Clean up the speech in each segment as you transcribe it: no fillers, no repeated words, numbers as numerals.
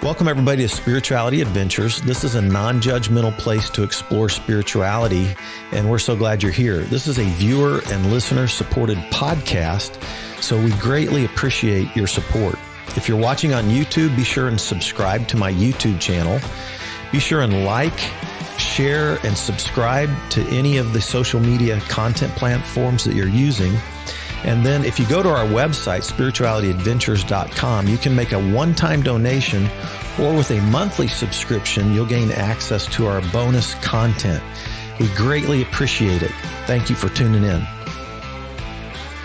Welcome, everybody, to Spirituality Adventures. This is a non-judgmental place to explore spirituality, and we're so glad you're here. This is a viewer and listener-supported podcast, so we greatly appreciate your support. If you're watching on YouTube, be sure and subscribe to my YouTube channel. Be sure and like, share, and subscribe to any of the social media content platforms that you're using. And then if you go to our website, spiritualityadventures.com, you can make a one-time donation, or with a monthly subscription, you'll gain access to our bonus content. We greatly appreciate it. Thank you for tuning in.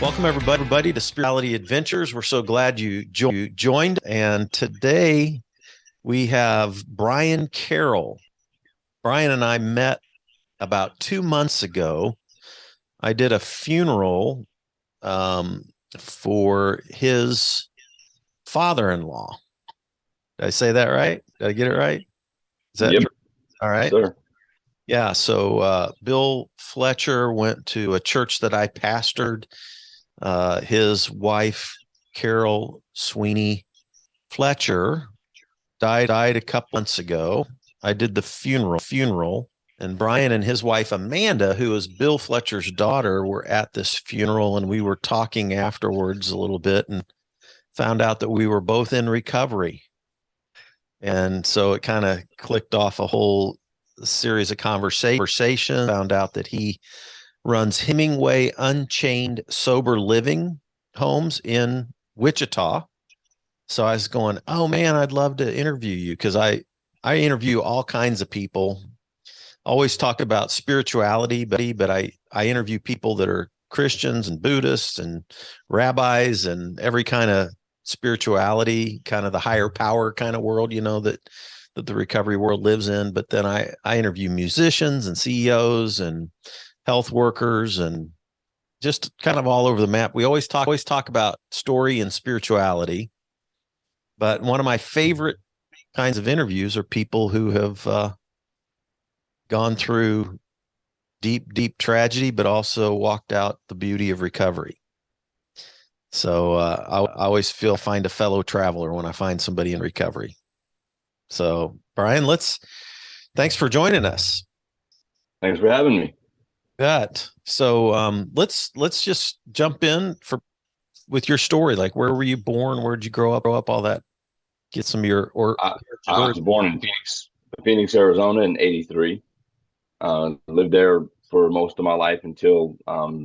Welcome, everybody, to Spirituality Adventures. We're so glad you joined. And today we have Bryan Carroll. Bryan and I met about 2 months ago. I did a funeral for his father-in-law. Did I say that right? Did I get it right? Is that Yep. true? All right. Sure. Yeah. So Bill Fletcher went to a church that I pastored. His wife, Carroll Sweeney Fletcher, died a couple months ago. I did the funeral. And Bryan and his wife, Amanda, who is Bill Fletcher's daughter, were at this funeral, and we were talking afterwards a little bit and found out that we were both in recovery. And so it kind of clicked off a whole series of conversation. Found out that he runs Hemingway Unchained Sober Living homes in Wichita. So I was going, oh, man, I'd love to interview you, because I interview all kinds of people. Always talk about spirituality, but I interview people that are Christians and Buddhists and rabbis and every kind of spirituality, kind of the higher power kind of world, that the recovery world lives in. But then I interview musicians and CEOs and health workers and just kind of all over the map. We always talk about story and spirituality. But one of my favorite kinds of interviews are people who have gone through deep tragedy, but also walked out the beauty of recovery. So I always find a fellow traveler when I find somebody in recovery. So Bryan, thanks for joining us. Thanks for having me. That. So let's just jump in with your story. Like, where were you born? Where did you grow up? All that. Get some of your I was born in Phoenix, Arizona in '83. Lived there for most of my life until I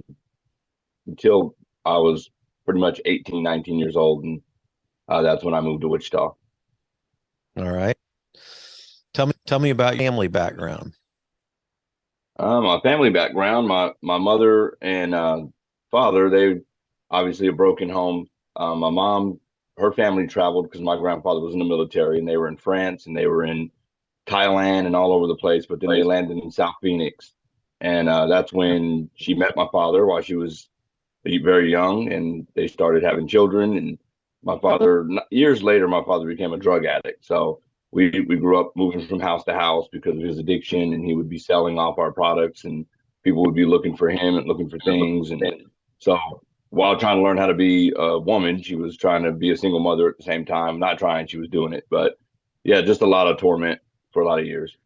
was pretty much 18, 19 years old. And that's when I moved to Wichita. All right. Tell me about your family background. My family background, my mother and father, they obviously a broken home. My mom, her family traveled because my grandfather was in the military, and they were in France and they were in Thailand and all over the place, but then they landed in South Phoenix. And that's when she met my father while she was very young, and they started having children. And my father, years later, my father became a drug addict. So we grew up moving from house to house because of his addiction, and he would be selling off our products, and people would be looking for him and looking for things. And so while trying to learn how to be a woman, she was trying to be a single mother at the same time. Not trying, she was doing it. But yeah, just a lot of torment for a lot of years.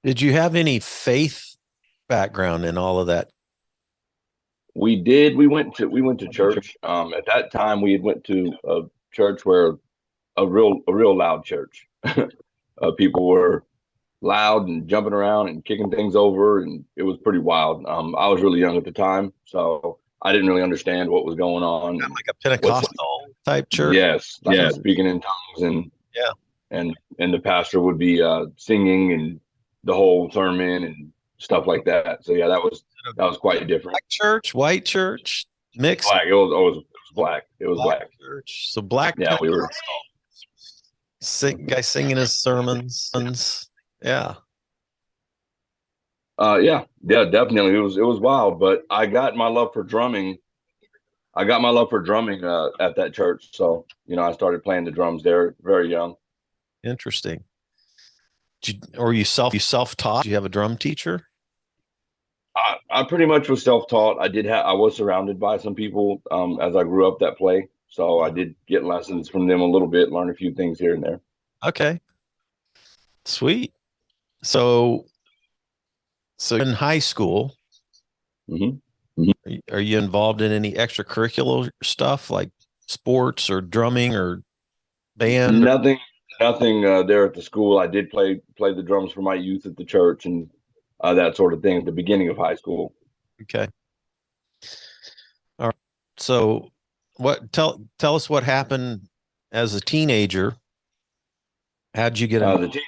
Did you have any faith background in all of that? We did. We went to church. At that time, we had went to a church where a real loud church. People were loud and jumping around and kicking things over, and it was pretty wild. I was really young at the time, so I didn't really understand what was going on. Like a Pentecostal type church. Yes, speaking in tongues, and and the pastor would be singing and the whole sermon and stuff like that. So yeah, that was quite different. Black church, white church, mixed. Black. It was black. It was black church. So black. Yeah, we were. Guy singing his sermons. Yeah. Yeah, definitely. It was wild, but I got my love for drumming. at that church. So, I started playing the drums there very young. Interesting. Or you self-taught? Do you have a drum teacher? I pretty much was self-taught. I was surrounded by some people as I grew up that play So I Yeah. did get lessons from them a little bit, learn a few things here and there. Okay. Sweet. So, so in high school, Hmm. are you involved in any extracurricular stuff like sports or drumming or band? Nothing, nothing there at the school. I did play the drums for my youth at the church and that sort of thing at the beginning of high school. Okay. All right. So, what tell us what happened as a teenager? How'd you get Uh, involved? the teen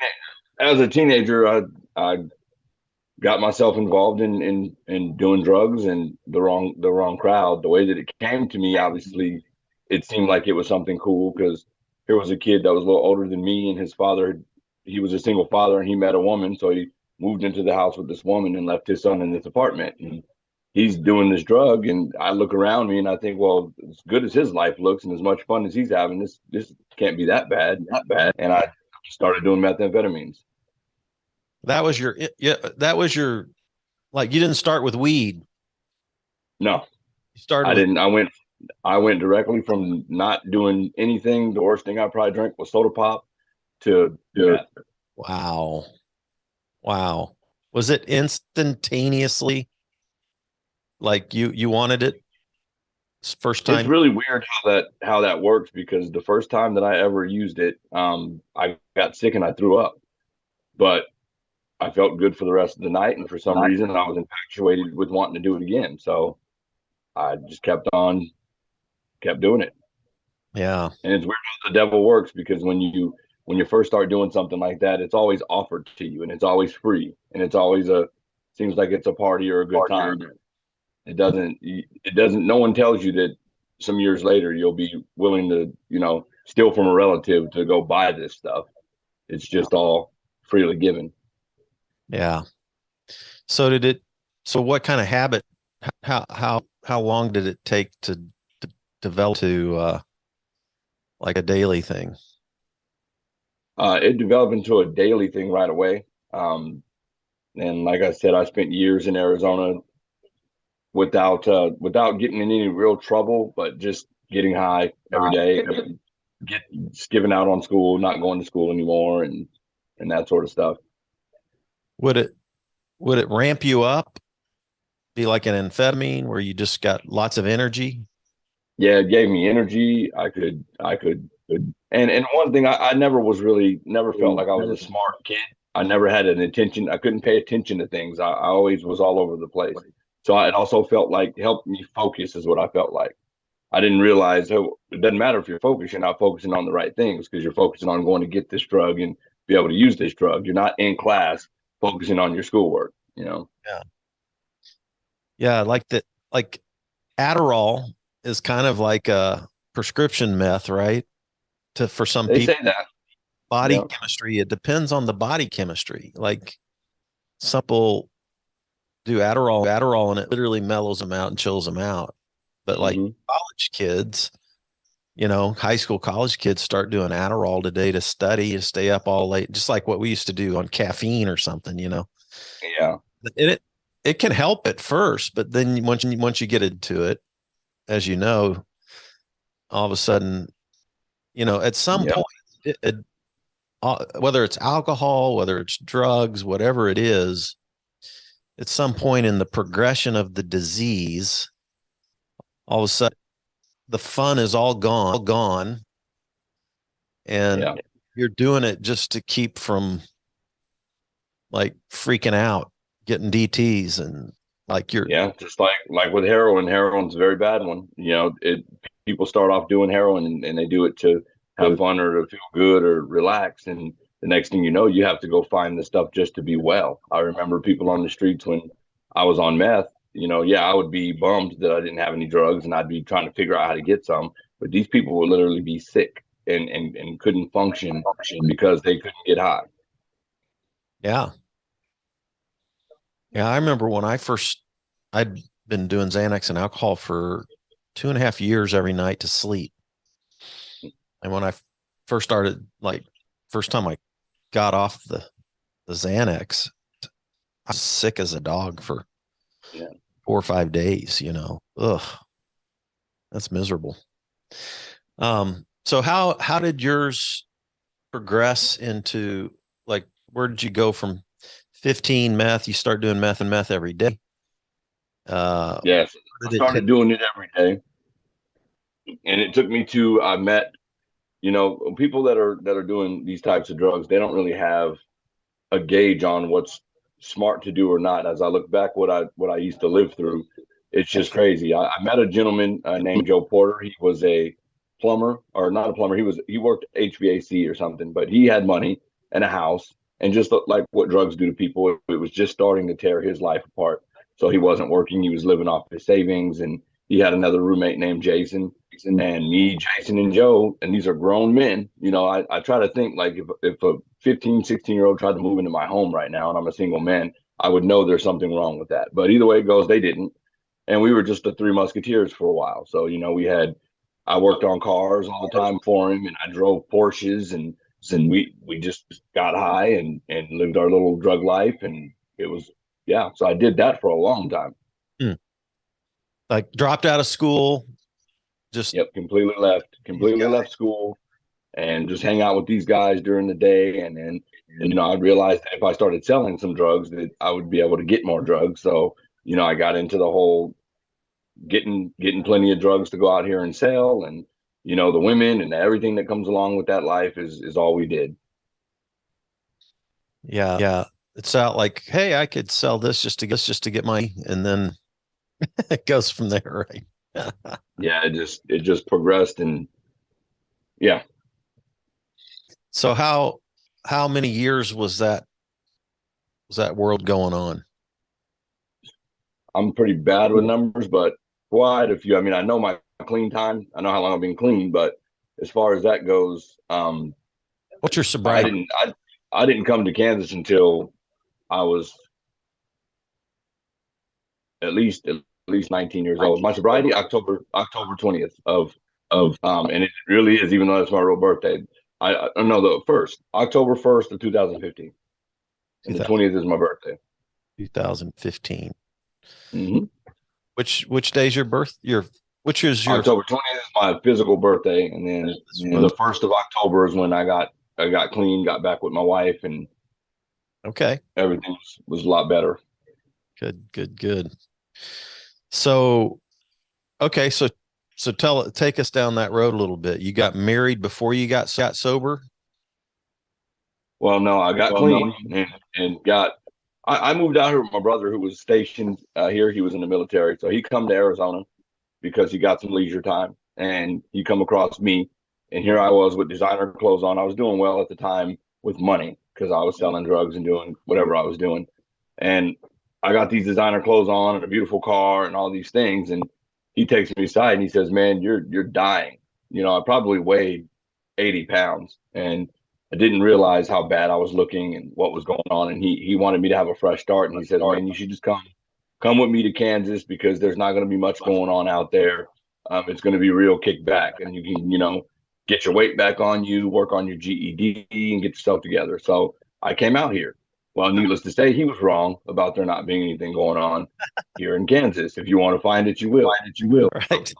as a teenager, I got myself involved in doing drugs and the wrong crowd. The way that it came to me, obviously, it seemed like it was something cool because here was a kid that was a little older than me, and his father, he was a single father, and he met a woman, so he moved into the house with this woman and left his son in this apartment. And he's doing this drug, and I look around me and I think, well, as good as his life looks and as much fun as he's having, this can't be that bad. And I started doing methamphetamines. That was your yeah, that was your like you didn't start with weed. No, You started I with didn't. I went directly from not doing anything. The worst thing I probably drank was soda pop to meth. wow. Wow. Was it instantaneously like you wanted it first It's time? really weird how that works because the first time that I ever used it, I got sick and I threw up, but I felt good for the rest of the night, and for some reason I was infatuated with wanting to do it again. So I just kept doing it. Yeah. And it's weird how the devil works because when you first start doing something like that, it's always offered to you and it's always free and it's always a seems like it's a party or a good time. It doesn't no one tells you that some years later you'll be willing to, steal from a relative to go buy this stuff. It's just all freely given. Yeah. So did it so what kind of habit how long did it take to develop to like a daily thing? It developed into a daily thing right away. And like I said, I spent years in Arizona without getting in any real trouble, but just getting high every day and just giving out on school, not going to school anymore, and that sort of stuff. Would it would it ramp you up, be like an amphetamine where you just got lots of energy? Yeah, it gave me energy. I could, and one thing I never felt like I was a smart kid. I never had an attention. I couldn't pay attention to things. I always was all over the place. So it also felt like helped me focus is what I felt like. I didn't realize it doesn't matter if you're focused, you're not focusing on the right things because you're focusing on going to get this drug and be able to use this drug. You're not in class focusing on your schoolwork. Yeah. Yeah, like that like Adderall is kind of like a prescription meth, right? To for some They people, say that. body Yeah. chemistry, it depends on the body chemistry. Like some people do Adderall, and it literally mellows them out and chills them out. But like Hmm. college kids, high school college kids start doing Adderall today to study and stay up all late, just like what we used to do on caffeine or something. Yeah. It can help at first, but then once you get into it, as you know, all of a sudden, at some Yeah. point, whether it's alcohol, whether it's drugs, whatever it is, at some point in the progression of the disease, all of a sudden the fun is all gone, and Yeah. you're doing it just to keep from like freaking out, getting DTS, and like you're Yeah. Just like with heroin, heroin's a very bad one. People start off doing heroin and they do it to have fun or to feel good or relax. And the next thing you know, you have to go find the stuff just to be well. I remember people on the streets when I was on meth, yeah, I would be bummed that I didn't have any drugs and I'd be trying to figure out how to get some. But these people would literally be sick and couldn't function because they couldn't get high. yeah. Yeah, I remember when I'd been doing Xanax and alcohol for 2.5 years every night to sleep. And when I first started, like, first time I got off the Xanax, I was sick as a dog for Yeah. 4 or 5 days. Ugh, that's miserable. So how did yours progress into, like, where did you go from 15 meth? You start doing meth and meth every day. Yes, Where I did it take? started doing it every day, and it took me to I met, people that are doing these types of drugs. They don't really have a gauge on what's smart to do or not. As I look back, what I used to live through, it's just crazy. I met a gentleman named Joe Porter. He was a plumber, or not a plumber. He worked HVAC or something, but he had money and a house, and just like what drugs do to people, it was just starting to tear his life apart. So he wasn't working. He was living off his savings, and he had another roommate named Jason, and me, Jason, and Joe, and these are grown men. I try to think like if a 15, 16-year-old tried to move into my home right now and I'm a single man, I would know there's something wrong with that. But either way it goes, they didn't. And we were just the Three Musketeers for a while. So, I worked on cars all the time for him, and I drove Porsches, and we just got high and lived our little drug life. And it was, yeah. So I did that for a long time. Hmm. Like, dropped out of school, just Yep. these Completely guys. left school and just hang out with these guys during the day. And then, I realized that if I started selling some drugs, that I would be able to get more drugs. So, I got into the whole getting plenty of drugs to go out here and sell, and the women and everything that comes along with that life is all we did. Yeah, yeah. It's out like, hey, I could sell this just to get money, and then it goes from there, right? Yeah, it just progressed, and yeah, So how many years was that world going on? I'm pretty bad with numbers, but quite a few. I mean, I know my clean time. I know how long I've been clean, but as far as that goes, What's your I sobriety? didn't I I didn't come to Kansas until I was at least 19 years old. My sobriety October 20th and it really is, even though it's my real birthday. I know the first October 1st of 2015, and the 20th is my birthday. 2015. Hmm. Which day's your birth? Which is your October 20th is my physical birthday, and then the 1st of October is when I got clean, got back with my wife, and okay. everything was a lot better. Good, good, good. So okay, so take us down that road a little bit. You got married before you got sober? Well, no, I got clean and got. I moved out here with my brother who was stationed here. He was in the military, so he come to Arizona because he got some leisure time, and he come across me, and here I was with designer clothes on. I was doing well at the time with money because I was selling drugs and doing whatever I was doing, and I got these designer clothes on and a beautiful car and all these things, and he takes me aside and he says, "Man, you're dying." I probably weighed 80 pounds, and I didn't realize how bad I was looking and what was going on. And he wanted me to have a fresh start, and he says, "Man, you should just come with me to Kansas because there's not going to be much going on out there. It's going to be real kickback, and you can, get your weight back on you, work on your GED, and get yourself together." So I came out here. Well, needless to say, he was wrong about there not being anything going on here in Kansas. If you want to find it, you will. Right.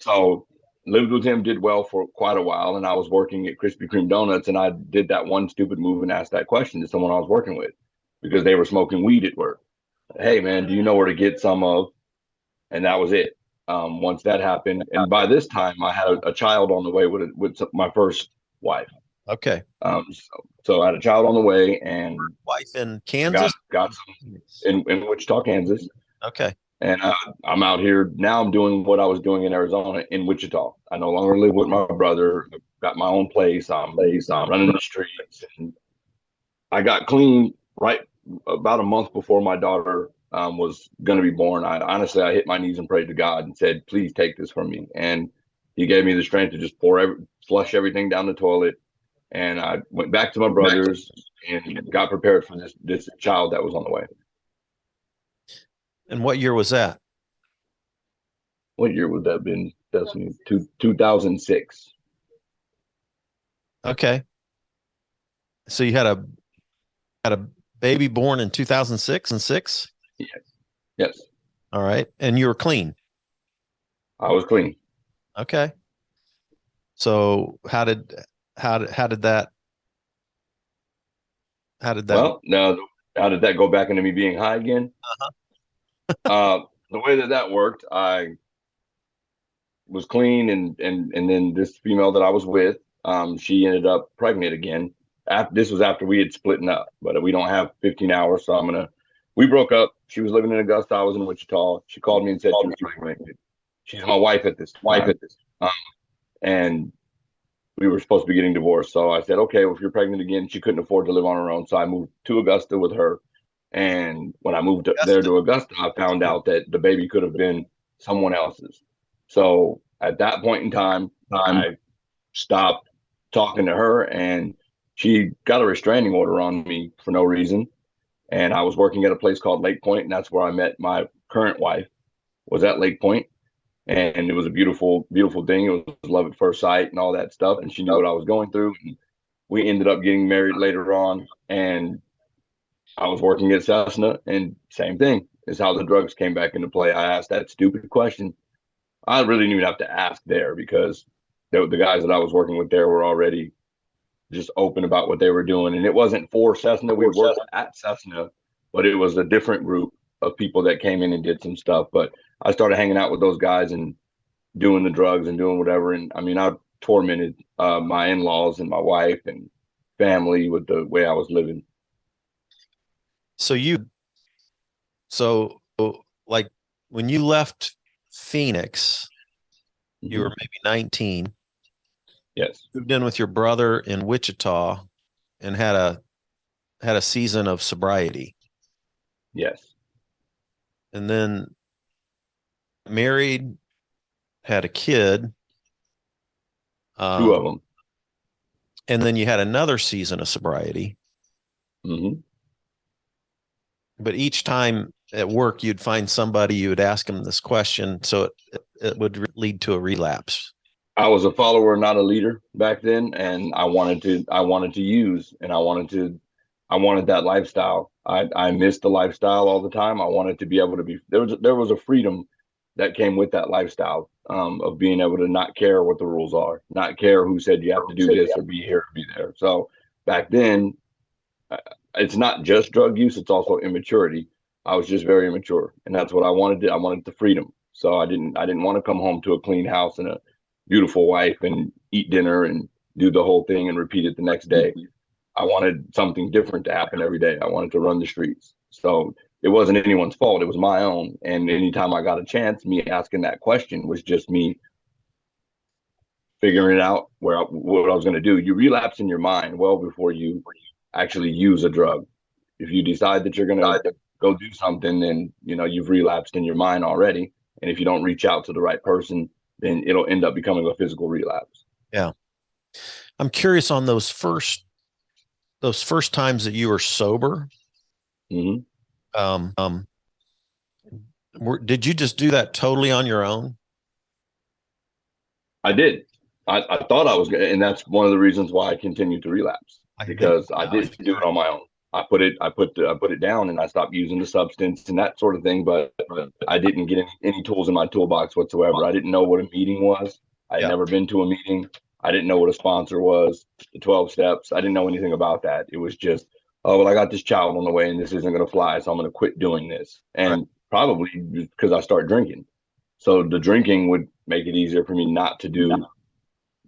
So lived with him, did well for quite a while, and I was working at Krispy Kreme Donuts, and I did that one stupid move and asked that question to someone I was working with because they were smoking weed at work. "Hey man, do you know where to get some of?" And that was it. Once that happened, and by this time I had a child on the way with my first wife. Okay. So I had a child on the way, and Wife in got Kansas? got some in Wichita, Kansas, Okay. and I'm out here now. I'm doing what I was doing in Arizona in Wichita. I no longer live with my brother. I've got my own place. I'm running the streets, and I got clean right about a month before my daughter was going to be born. I hit my knees and prayed to God and said, "Please take this from me." And He gave me the strength to just flush everything down the toilet. And I went back to my brother's and got prepared for this child that was on the way. And what year was that? What year would that have been? That's 2006. Okay. So you had a baby born in 2006 and 6? Yes, yes, All right. And you were clean. I was clean. Okay. So how did that how did that Well, now how did that go back into me being high again? Uh, the way that worked, I was clean, and then this female that I was with, she ended up pregnant again. This was after we had splitting up, but we don't have 15 hours, so we broke up. She was living in Augusta, I was in Wichita. She called me and said she was pregnant. She's my wife at this time, um, and we were supposed to be getting divorced. So I said, okay, well, if you're pregnant again, she couldn't afford to live on her own, so I moved to Augusta with her. And when I moved there Augusta? to Augusta, I found out that the baby could have been someone else's. So at that point in time, I stopped talking to her, and she got a restraining order on me for no reason. And I was working at a place called Lake Point, and that's where I met my current wife, was at Lake Point. And it was a beautiful, beautiful thing. It was love at first sight and all that stuff. And she knew what I was going through. And we ended up getting married later on. And I was working at Cessna, and same thing is how the drugs came back into play. I asked that stupid question. I really didn't even have to ask there because the guys that I was working with there were already just open about what they were doing. And it wasn't for Cessna. We worked at Cessna, but it was a different group of people that came in and did some stuff. But I started hanging out with those guys and doing the drugs and doing whatever. And I mean, I tormented my in-laws and my wife and family with the way I was living. So so like when you left Phoenix, you were Mm-hmm. maybe 19, Yes. moved in with your brother in Wichita and had a season of sobriety, Yes. and then married, had a kid, Two of um, them. and then you had another season of sobriety. Mm-hmm. But each time at work, you'd find somebody, you would ask them this question, so it would lead to a relapse. I was a follower, not a leader back then, and I wanted to use, and I wanted that lifestyle. I missed the lifestyle all the time. I wanted to be able to be there was a freedom that came with that lifestyle, of being able to not care what the rules are, not care who said you have to do this or be here or be there. So back then, uh, it's not just drug use; it's also immaturity. I was just very immature, and that's what I wanted. I wanted the freedom. So I didn't want to come home to a clean house and a beautiful wife and eat dinner and do the whole thing and repeat it the next day. I wanted something different to happen every day. I wanted to run the streets. So it wasn't anyone's fault. It was my own. And anytime I got a chance, me asking that question was just me figuring it out what I was going to do. You relapse in your mind well before you actually use a drug. If you decide that you're going to go do something, then you've relapsed in your mind already. And if you don't reach out to the right person, then it'll end up becoming a physical relapse. Yeah. I'm curious on those first times that you were sober. Hmm. Um, um, did you just do that totally on your own? I did. I thought I was, and that's one of the reasons why I continued to relapse, I didn't. because I didn't do it on my own. I put it down, and I stopped using the substance and that sort of thing. But I didn't get any tools in my toolbox whatsoever. I didn't know what a meeting was. I had Yeah. never been to a meeting. I didn't know what a sponsor was, the 12 steps. I didn't know anything about that. It was just, oh, well, I got this child on the way and this isn't going to fly. So I'm going to quit doing this. Right. And probably because I started drinking. So the drinking would make it easier for me not to do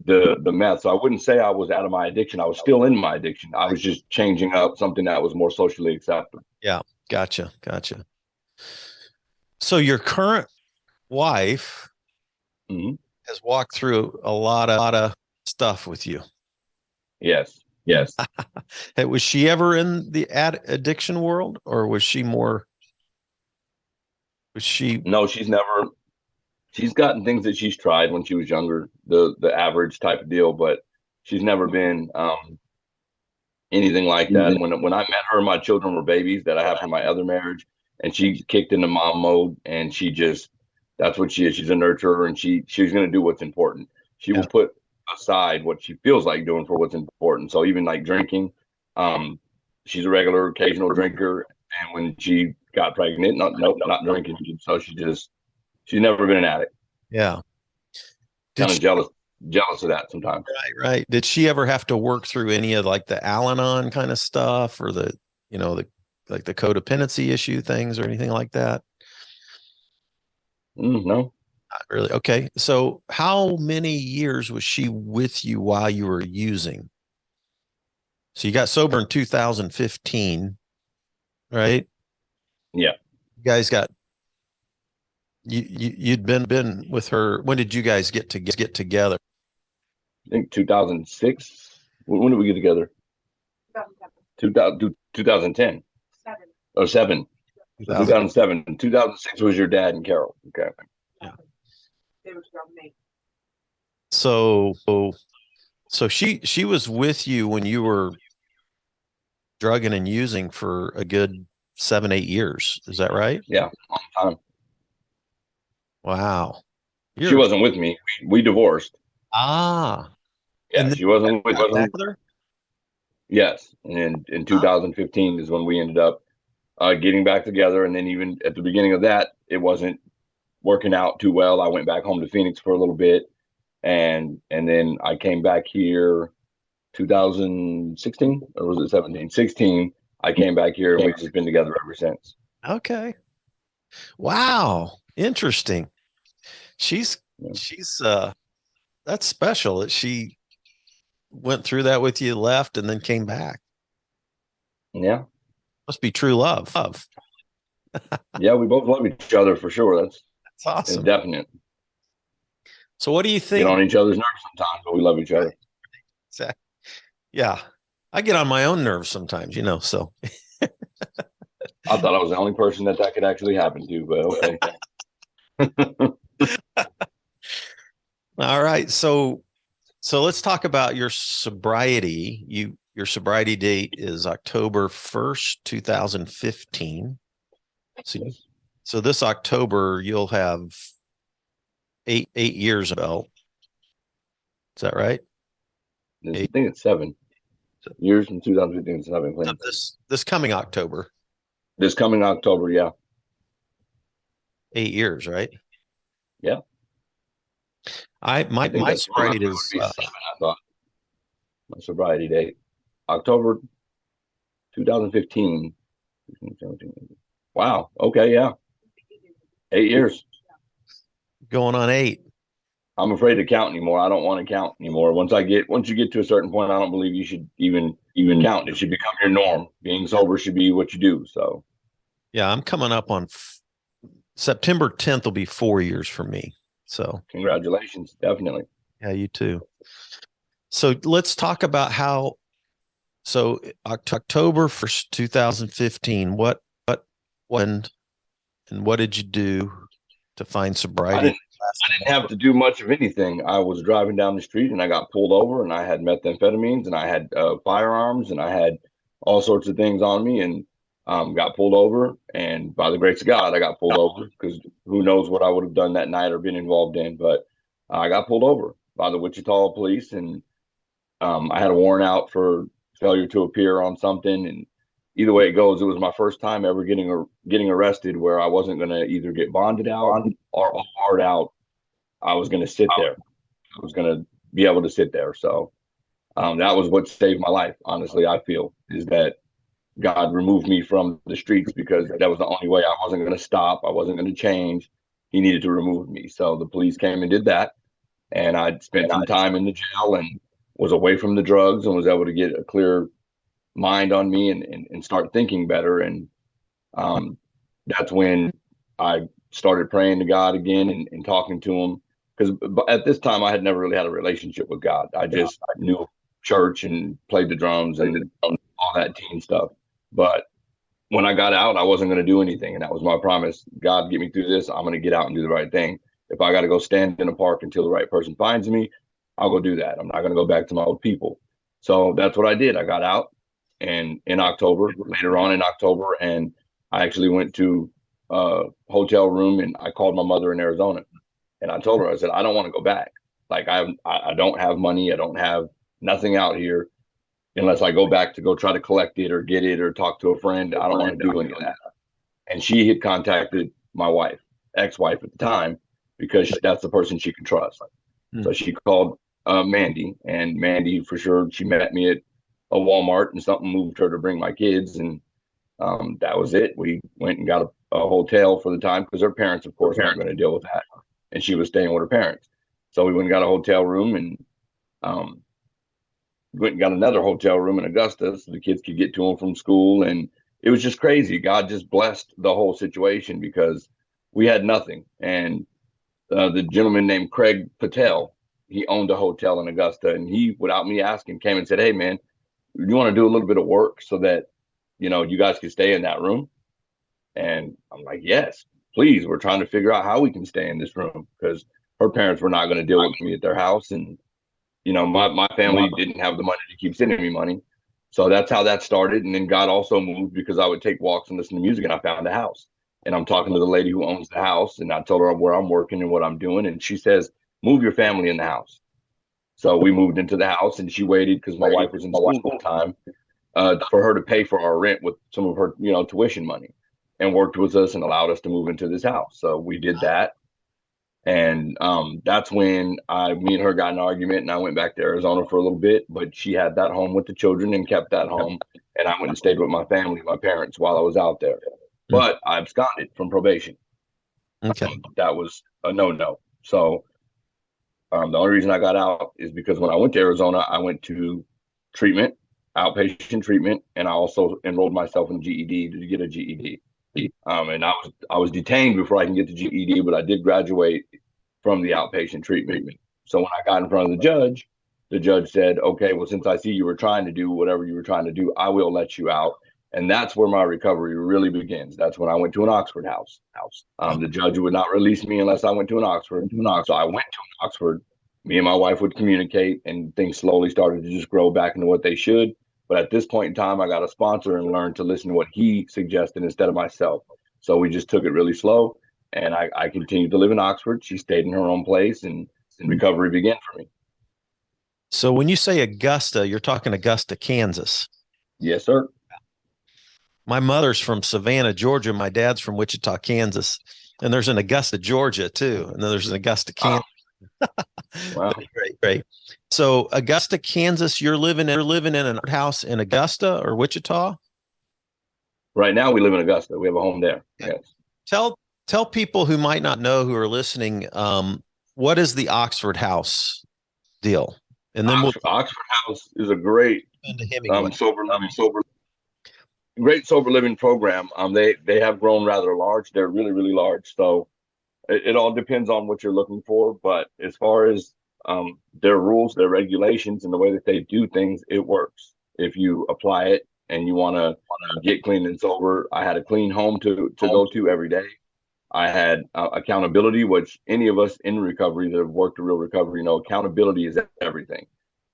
the meth. So I wouldn't say I was out of my addiction. I was still in my addiction. I was just changing up something that was more socially acceptable. Yeah. Gotcha. Gotcha. So your current wife Hmm. has walked through a lot of stuff with you. Yes. Yes. Was she ever in the addiction world, or was she? No, she's gotten things that she's tried when she was younger, the average type of deal, but she's never been anything like that. When I met her, my children were babies that I have from my other marriage, and she kicked into mom mode, and she just that's what she is. She's a nurturer, and she's going to do what's important. She Yeah. will put aside what she feels like doing for what's important. So even like drinking, um, she's a regular occasional drinker, and when she got pregnant, not drinking. So she's never been an addict. Yeah. Did Kind of she jealous. jealous of that sometimes. Right. Did she ever have to work through any of like the Al-Anon kind of stuff or the, the like the codependency issue things or anything like that? No. Not really. Okay. So how many years was she with you while you were using? So you got sober in 2015, right? Yeah. You guys got you'd been with her. When did you guys get together? I think 2006. When did we get together? 2010 or seven. So 2000. 2007. 2006 was your dad and Carroll. Okay. Yeah. So she was with you when you were drugging and using for a good 7, 8 years. Is that right? Yeah. Long time. Wow. She You're wasn't with me. We divorced. ah, Yeah, and then she wasn't with got me. back with her. Yes. And in Ah, 2015 is when we ended up getting back together. And then even at the beginning of that, it wasn't working out too well. I went back home to Phoenix for a little bit, and then I came back here 2016, or was it 17? 16. I came back here and we've just been together ever since. okay. Wow. Interesting. She's Yeah. she's that's special that she went through that with you, left, and then came back. Yeah. Must be true love. Love. Yeah, we both love each other for sure. That's That's awesome. definite. So what do you Get think? on each other's nerves sometimes, but we love each other. Yeah. I get on my own nerves sometimes, so I thought I was the only person that could actually happen to, but okay. all right. So let's talk about your sobriety. Your sobriety date is October 1st, 2015. So Yes. so this October you'll have eight years of belt. Is that right? I Eight think it's 7 years from 2015 since I've been clean. this coming October. This coming October, yeah. 8 years, right? Yeah. I my I think my that's sobriety it would is be 7, I thought. My sobriety date. October 2015. Wow. Okay, yeah. 8 years. going on 8. I'm afraid to count anymore. I don't want to count anymore. Once you get to a certain point, I don't believe you should even count. It should become your norm. Being sober should be what you do. So Yeah, I'm coming up on September 10th will be 4 years for me. So congratulations, definitely. yeah, you too. So let's talk about so October 1st, 2015, when and what did you do to find I sobriety? didn't I didn't have to do much of anything. I was driving down the street and I got pulled over and I had methamphetamines and I had firearms and I had all sorts of things on me and got pulled over. And by the grace of God, I got pulled over because who knows what I would have done that night or been involved in. But I got pulled over by the Wichita police and I had a warrant out for failure to appear on something. And either way it goes, it was my first time ever getting arrested where I wasn't going to either get bonded out or barred out. I was going to sit there. I was going to be able to sit there. So that was what saved my life. Honestly, I feel is that God removed me from the streets because that was the only way. I wasn't going to stop. I wasn't going to change. He needed to remove me. So the police came and did that. And I spent some time in the jail and was away from the drugs and was able to get a clear mind on me and start thinking better. And um, that's when I started praying to God again and talking to him. Because at this time, I had never really had a relationship with God. I just knew church and played the drums and all that teen stuff. But when I got out, I wasn't going to do anything. And that was my promise. God, get me through this. I'm going to get out and do the right thing. If I got to go stand in a park until the right person finds me, I'll go do that. I'm not going to go back to my old people. So that's what I did. I got out and in October, later on in October, and I actually went to a hotel room and I called my mother in Arizona and I told her, I said, I don't want to go back. Like I don't have money. I don't have nothing out here unless I go back to go try to collect it or get it or talk to a friend. I don't want to do any of that. And she had contacted my wife, ex-wife at the time, because that's the person she could trust. Hmm. So she called Mandy, and Mandy for sure. She met me at a Walmart, and something moved her to bring my kids, and that was it. We went and got a hotel for the time because her parents, of course, weren't going to deal with that, and she was staying with her parents. So we went and got a hotel room, and um, went and got another hotel room in Augusta so the kids could get to them from school. And it was just crazy. God just blessed the whole situation because we had nothing. And the gentleman named Craig Patel, he owned a hotel in Augusta, and he, without me asking, came and said, "Hey, man, you want to do a little bit of work so that you guys can stay in that room?" And I'm like, "Yes, please. We're trying to figure out how we can stay in this room because her parents were not going to deal with me at their house, and my family didn't have the money to keep sending me money." So that's how that started. And then God also moved because I would take walks and listen to music, and I found a house. And I'm talking to the lady who owns the house, and I told her where I'm working and what I'm doing. And she says, "Move your family in the house." So we moved into the house, and she waited because my wife was in school at the time, for her to pay for our rent with some of her, tuition money, and worked with us and allowed us to move into this house. So we did that. And that's when me and her got in an argument, and I went back to Arizona for a little bit. But she had that home with the children and kept that home, and I went and stayed with my family, my parents, while I was out there. Mm. But I absconded from probation. Okay. That was a no-no. So the only reason I got out is because when I went to Arizona, I went to treatment, outpatient treatment, and I also enrolled myself in GED to get a GED. And I was detained before I can get the GED, but I did graduate from the outpatient treatment. So when I got in front of the judge said, "Okay, well, since I see you were trying to do whatever you were trying to do, I will let you out." And that's where my recovery really begins. That's when I went to an Oxford house. The judge would not release me unless I went to an Oxford. So I went to an Oxford. Me and my wife would communicate, and things slowly started to just grow back into what they should. But at this point in time, I got a sponsor and learned to listen to what he suggested instead of myself. So we just took it really slow, and I continued to live in Oxford. She stayed in her own place, and recovery began for me. So when you say Augusta, you're talking Augusta, Kansas. Yes, sir. My mother's from Savannah, Georgia. My dad's from Wichita, Kansas. And there's an Augusta, Georgia, too. And then there's an Augusta, Kansas. Wow. Great, great. So Augusta, Kansas, you're living in an house in Augusta or Wichita? Right now, we live in Augusta. We have a home there. Okay. Yes. Tell tell people who might not know who are listening, what is the Oxford House deal? And then we'll Oxford House is a great into Hemingway. sober living program. They have grown rather large. They're really, really large. So it all depends on what you're looking for. But as far as their rules, their regulations, and the way that they do things, it works. If you apply it and you want to get clean and sober, I had a clean home to go to every day. I had accountability, which any of us in recovery that have worked a real recovery know accountability is everything.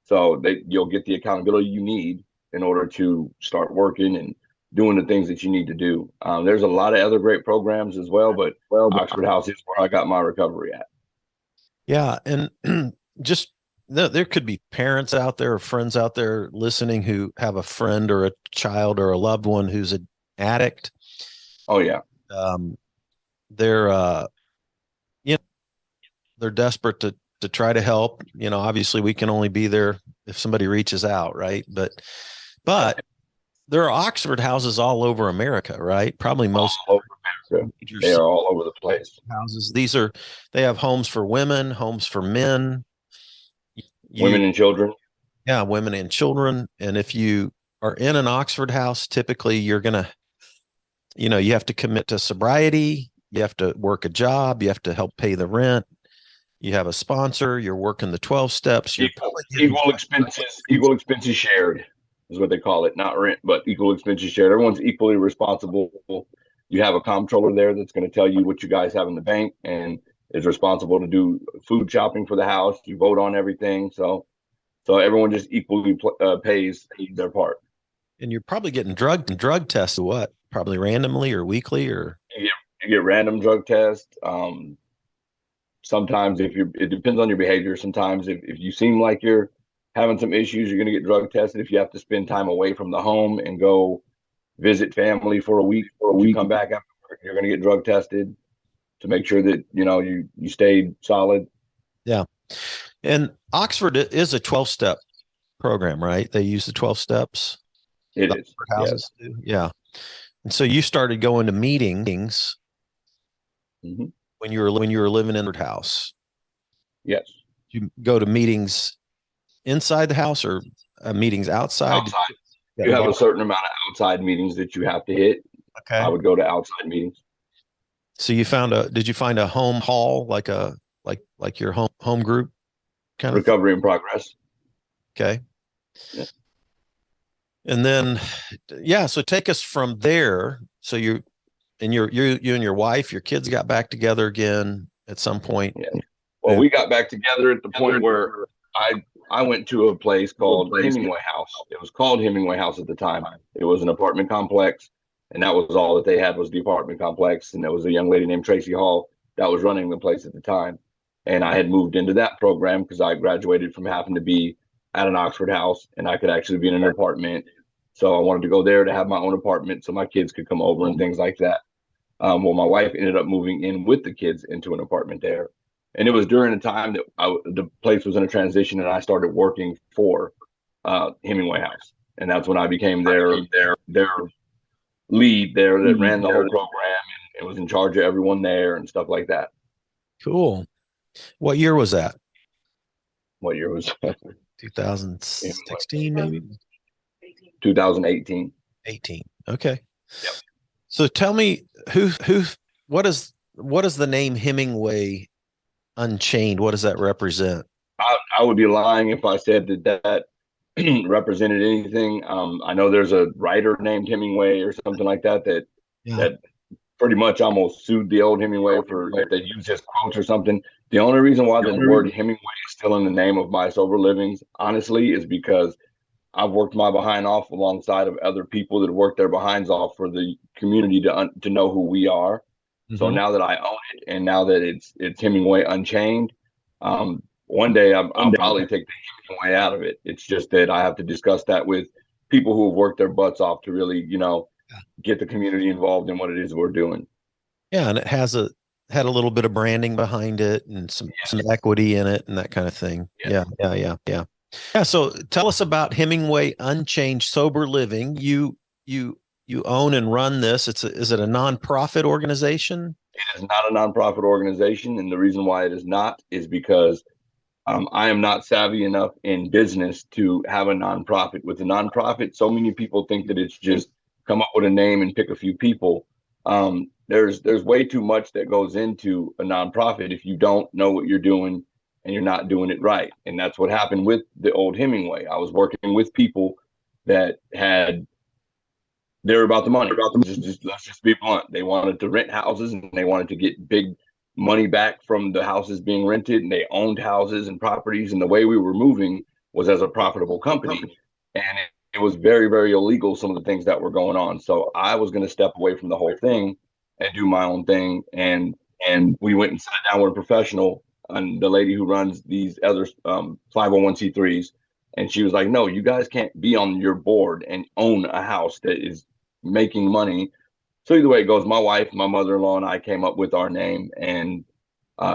So you'll get the accountability you need in order to start working and doing the things that you need to do. There's a lot of other great programs as well, but Oxford House is where I got my recovery at. Yeah, and just there could be parents out there or friends out there listening who have a friend or a child or a loved one who's an addict. Oh yeah. Um, they're you know they're desperate to try to help. Obviously we can only be there if somebody reaches out, right? But there are Oxford houses all over America, right? Probably most all over America. They are all over the place. Houses. They have homes for women, homes for men. Women and children. Yeah, women and children. And if you are in an Oxford house, typically you're gonna, you have to commit to sobriety. You have to work a job. You have to help pay the rent. You have a sponsor. You're working the 12 steps. You're equal expenses shared is what they call it. Not rent, but equal expenses shared. Everyone's equally responsible. You have a comptroller there that's going to tell you what you guys have in the bank and is responsible to do food shopping for the house. You vote on everything. So everyone just equally pays their part. And you're probably getting drug tested, what? Probably randomly or weekly or you get random drug tests. Sometimes it depends on your behavior. Sometimes if you seem like you're having some issues, you're going to get drug tested. If you have to spend time away from the home and go visit family for a week, you come back after work, you're going to get drug tested to make sure that you stayed solid. Yeah. And Oxford is a 12-step program, right? They use the 12 steps. It The is. Oxford Yes. houses do. Yeah. And so you started going to meetings Hmm. when you were living in the house. Yes. You go to meetings inside the house or meetings outside? Outside. Yeah, You did have you? a certain amount of outside meetings that you have to hit. I Okay. would go to outside meetings. So did you find a home hall like your home group kind of? Recovery in progress. Okay. Yeah. And then, yeah, so take us from there. So you and your wife, your kids got back together again at some point. Yeah. Well, Yeah. we got back together at the point where I I went to a place called Hemingway House. It was called Hemingway House at the time. It was an apartment complex, and that was all that they had was the apartment complex. And there was a young lady named Tracy Hall that was running the place at the time. And I had moved into that program because I graduated from having to be at an Oxford house, and I could actually be in an apartment. So I wanted to go there to have my own apartment so my kids could come over and things like that. Well, my wife ended up moving in with the kids into an apartment there, and it was during the time that the place was in a transition, and I started working for Hemingway House, and that's when I became their lead there that ran the whole program and was in charge of everyone there and stuff like that. Cool. What year was that? What year was 2016, maybe 2018? 18. Okay. Yep. So tell me what is the name Hemingway Unchained? What does that represent? I would be lying if I said that represented anything. I know there's a writer named Hemingway or something like that Yeah. that pretty much almost sued the old Hemingway for if they use his quotes or something. The only reason why the word Hemingway is still in the name of my sober livings, honestly, is because I've worked my behind off alongside of other people that work their behinds off for the community to know who we are. So Hmm. now that I own it, and now that it's Hemingway Unchained, one day I'll probably take the Hemingway out of it. It's just that I have to discuss that with people who have worked their butts off to really, get the community involved in what it is we're doing. Yeah, and it had a little bit of branding behind it and some equity in it and that kind of thing. Yeah. Yeah, yeah, yeah, yeah. Yeah, so tell us about Hemingway Unchained Sober Living. You own and run this. Is it a nonprofit organization? It is not a nonprofit organization, and the reason why it is not is because I am not savvy enough in business to have a nonprofit. With a nonprofit, so many people think that it's just come up with a name and pick a few people. There's way too much that goes into a nonprofit if you don't know what you're doing and you're not doing it right. And that's what happened with the old Hemingway. I was working with people that had they're about the money. Just let's just be blunt. They wanted to rent houses and they wanted to get big money back from the houses being rented, and they owned houses and properties. And the way we were moving was as a profitable company, and it was very, very illegal. Some of the things that were going on. So I was going to step away from the whole thing and do my own thing. And we went and sat down with a professional and the lady who runs these other 501c3s. And she was like, no, you guys can't be on your board and own a house that is making money. So either way it goes, my wife, my mother-in-law, and I came up with our name and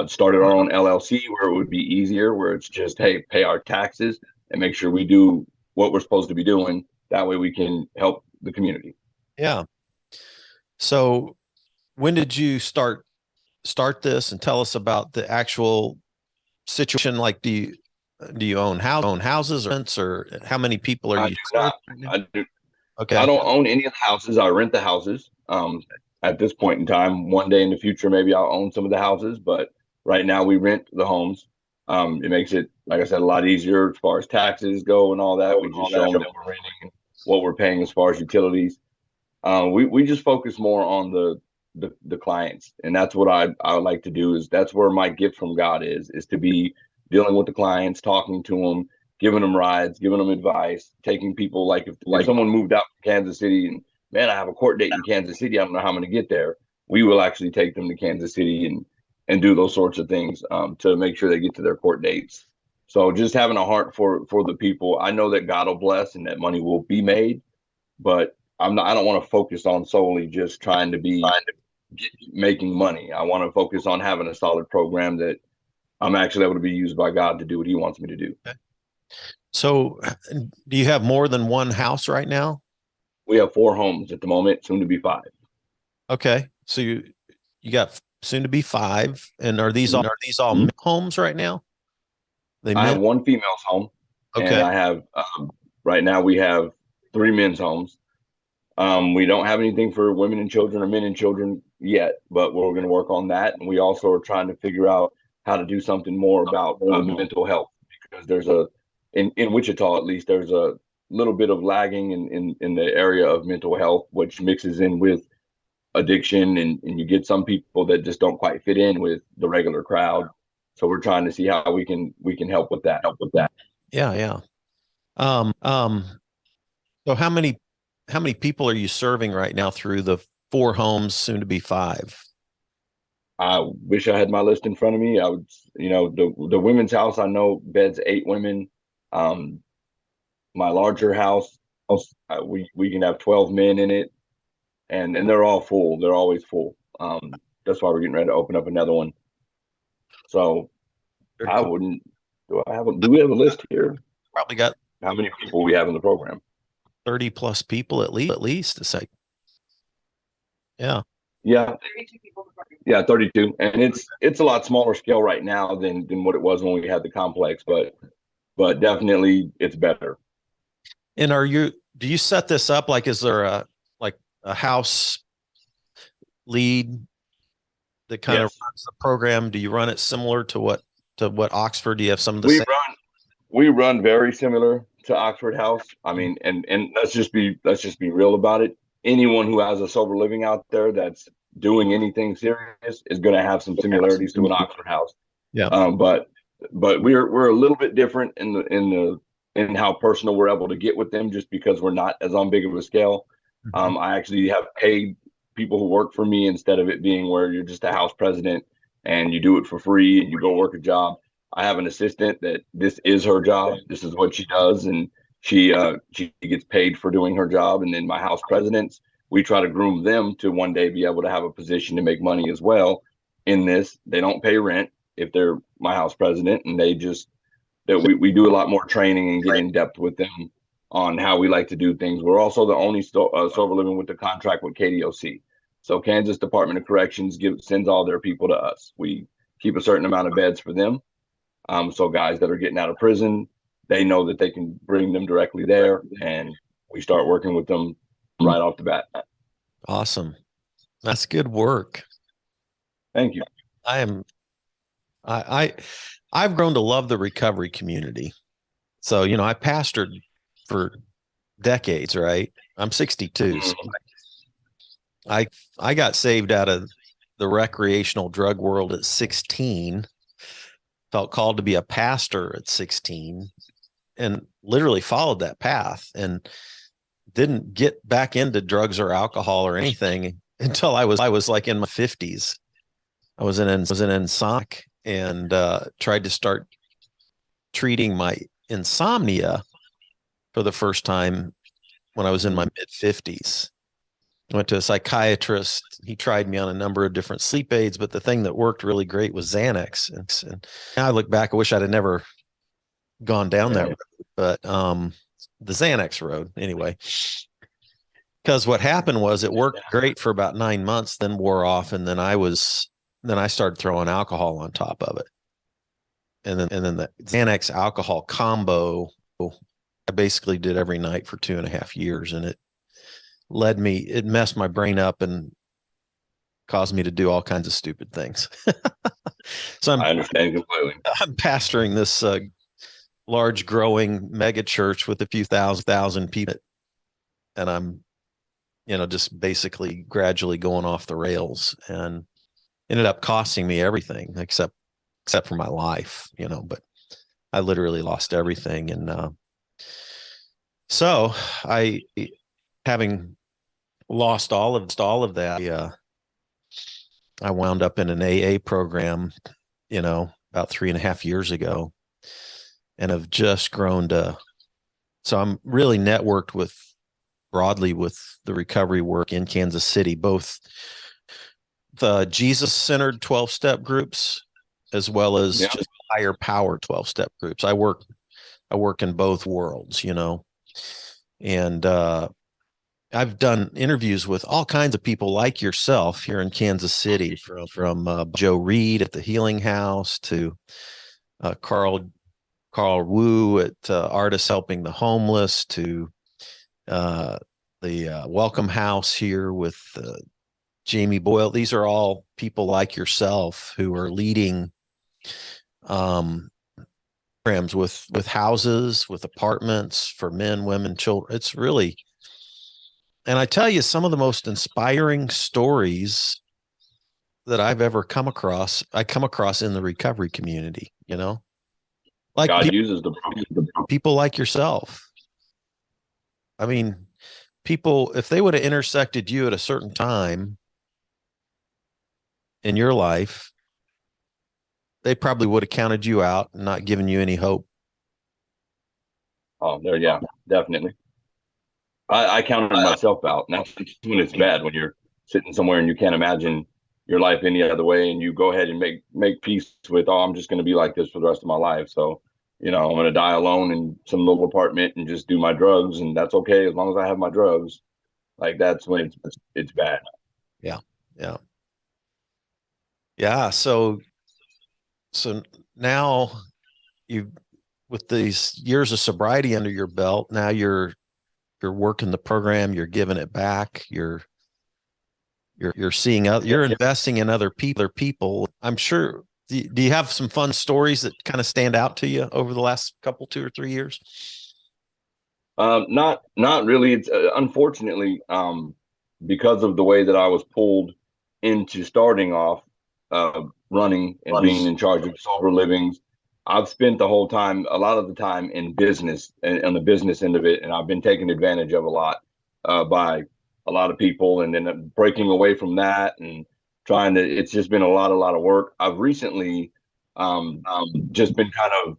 started our own LLC where it would be easier, where it's just, hey, pay our taxes and make sure we do what we're supposed to be doing. That way we can help the community. Yeah. So when did you start this and tell us about the actual situation? Like, do you own houses or rents, or how many people are I you do serving not. right now? I Okay. don't own any of the houses. I rent the houses. At this point in time, one day in the future, maybe I'll own some of the houses, but right now we rent the homes. It makes it, like I said, a lot easier as far as taxes go and all that. We just show them that we're renting and what we're paying as far as utilities. We just focus more on the clients, and that's what I would like to do. Is that's where my gift from God is to be dealing with the clients, talking to them, giving them rides, giving them advice, taking people like if someone moved out from Kansas City and man, I have a court date in Kansas City, I don't know how I'm going to get there. We will actually take them to Kansas City and do those sorts of things to make sure they get to their court dates. So just having a heart for the people. I know that God will bless and that money will be made, but I don't want to focus on solely just trying to be making money. I want to focus on having a solid program that I'm actually able to be used by God to do what He wants me to do. So, do you have more than one house right now? We have 4 homes at the moment, soon to be 5. Okay, so you got soon to be 5, and are these all homes right now? They I men? have one female's home, and Okay, I have right now we have 3 men's homes. We don't have anything for women and children or men and children yet, but we're going to work on that. And we also are trying to figure out how to do something more about mental health, because there's in Wichita at least, there's a little bit of lagging in the area of mental health, which mixes in with addiction, and you get some people that just don't quite fit in with the regular crowd. So we're trying to see how we can help with that. yeah, yeah. So how many people are you serving right now through the 4 homes, soon to be 5? I wish I had my list in front of me. I would, the women's house, I know beds 8 women. Um, my larger house, we can have 12 men in it, and they're all full. They're always full. That's why we're getting ready to open up another one. So Very I cool. wouldn't. Do we have a list here? Probably got How many people we have in the program? 30 plus people at least. It's like, yeah. Yeah, yeah, 32, and it's a lot smaller scale right now than what it was when we had the complex, but definitely it's better. And do you set this up like, is there a house lead that kind of Yes, runs the program? Do you run it similar to what Oxford? Do you have some of the we same? run we run very similar to Oxford House. I mean, and let's just be real about it. Anyone who has a sober living out there that's doing anything serious is going to have some similarities to an Oxford House. Yeah. But we're a little bit different in how personal we're able to get with them, just because we're not as on big of a scale. Mhm. I actually have paid people who work for me, instead of it being where you're just a house president and you do it for free and you go work a job. I have an assistant that this is her job. This is what she does, and she gets paid for doing her job. And then my house presidents, we try to groom them to one day be able to have a position to make money as well. In this, they don't pay rent if they're my house president, and they just that we do a lot more training and get in depth with them on how we like to do things. We're also the only sober living with the contract with KDOC. So Kansas Department of Corrections sends all their people to us. We keep a certain amount of beds for them. So guys that are getting out of prison, they know that they can bring them directly there, and we start working with them right off the bat. Awesome. That's good work. Thank you. I am I I've grown to love the recovery community. So, I pastored for decades, right? I'm 62. So Mhm. I I got saved out of the recreational drug world at 16, felt called to be a pastor at 16, and literally followed that path and didn't get back into drugs or alcohol or anything until I was like in my 50s. I was in insomnia and tried to start treating my insomnia for the first time when I was in my mid 50s. I went to a psychiatrist. He tried me on a number of different sleep aids, but the thing that worked really great was Xanax. And now I look back, I wish I'd have never gone down that road, but the Xanax road anyway. Because what happened was it worked great for about 9 months, then wore off, and then I started throwing alcohol on top of it, and then the Xanax alcohol combo. I basically did every night for 2.5 years, and it messed my brain up and caused me to do all kinds of stupid things. So I understand completely. I'm pastoring this large growing mega church with a few thousand people, and I'm just basically gradually going off the rails, and ended up costing me everything except for my life, but I literally lost everything. And so I, having lost all of that, I wound up in an AA program, about 3.5 years ago, and have just grown to. So I'm really networked broadly with the recovery work in Kansas City, both the Jesus centered 12-step groups as well as Yeah. just higher power 12-step groups. I work in both worlds, you know. And I've done interviews with all kinds of people like yourself here in Kansas City, from Joe Reed at the Healing House to Carl Wu at Artists Helping the Homeless to uh, the Welcome House here with Jamie Boyle. These are all people like yourself who are leading um, programs with houses, with apartments for men, women, children. It's really, and I tell you, some of the most inspiring stories that I've ever come across, I come across in the recovery community, you know, like God uses the broken. people like yourself. I mean, people, if they would have intersected you at a certain time in your life, they probably would have counted you out and not given you any hope. Oh, there, yeah, definitely. I counted myself out, and that's when it's bad when you're sitting somewhere and you can't imagine your life any other way, and you go ahead and make peace with, oh, I'm just going to be like this for the rest of my life. So, I'm going to die alone in some little apartment and just do my drugs, and that's okay as long as I have my drugs. Like that's when it's bad. Yeah. Yeah. Yeah. So now you, with these years of sobriety under your belt, now you're working the program, you're giving it back, you're seeing other, you're investing in other people. I'm sure. Do you have some fun stories that kind of stand out to you over the last couple, 2 or 3 years? Not really. It's unfortunately, because of the way that I was pulled into starting off running and being in charge of sober livings. I've spent the whole time, a lot of the time, in business and on the business end of it, and I've been taken advantage of a lot by a lot of people, and then breaking away from that and trying to. It's just been a lot of work. I've recently just been kind of